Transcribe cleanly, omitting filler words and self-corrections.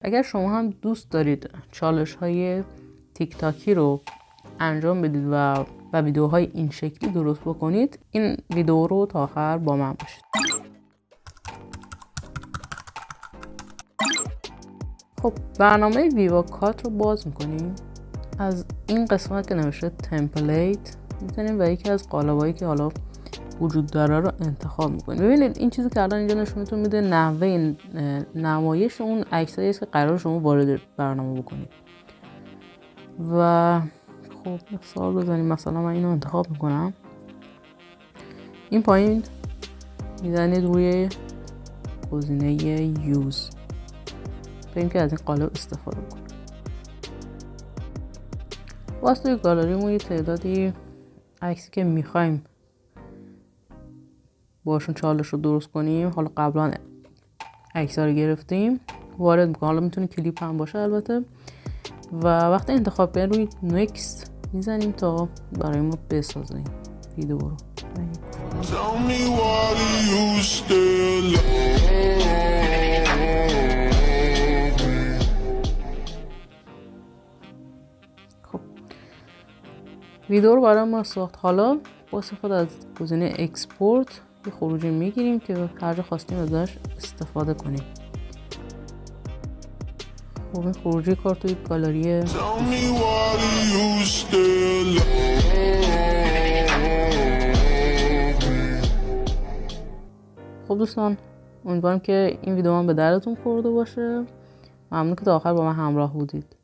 اگر شما هم دوست دارید چالش های تیک تاکی رو انجام بدید و ویدیوهای این شکلی درست بکنید، این ویدیو رو تا آخر با من باشید. خب برنامه ویوا کات رو باز میکنیم. از این قسمت که نوشته تمپلیت میزنیم و یکی از قالبایی که حالا وجود داره رو انتخاب میکنیم. ببینید این چیزی که الان اینجا نشونتون میده نحوه نمایش اون عکسایی است که قرار شما وارد برنامه بکنید. و خب مثال بزنیم، مثلا من اینو انتخاب میکنم. این پایین میزنید روی گزینه یوز، بریم که از این قالب استفاده کنیم. واسه گالریمون یه تعدادی عکسی که میخوایم باشون چالش رو درست کنیم، حالا قبلا عکس‌ها رو گرفتیم وارد میکنیم. حالا میتونه کلیپ هم باشه البته. و وقتی انتخاب کردیم روی نکست میزنیم تا برای ما بسازیم ویدیو رو. خب ویدیو رو برای ما ساخت. حالا با استفاده از گزینه اکسپورت یه خروجی میگیریم که هر جا خواستیم ازش استفاده کنیم. خب این خروجی کار توی گالری خب دوستان، امیدوارم که این ویدیو هم به دردتون خورده باشه. ممنون که تا آخر با من همراه بودید.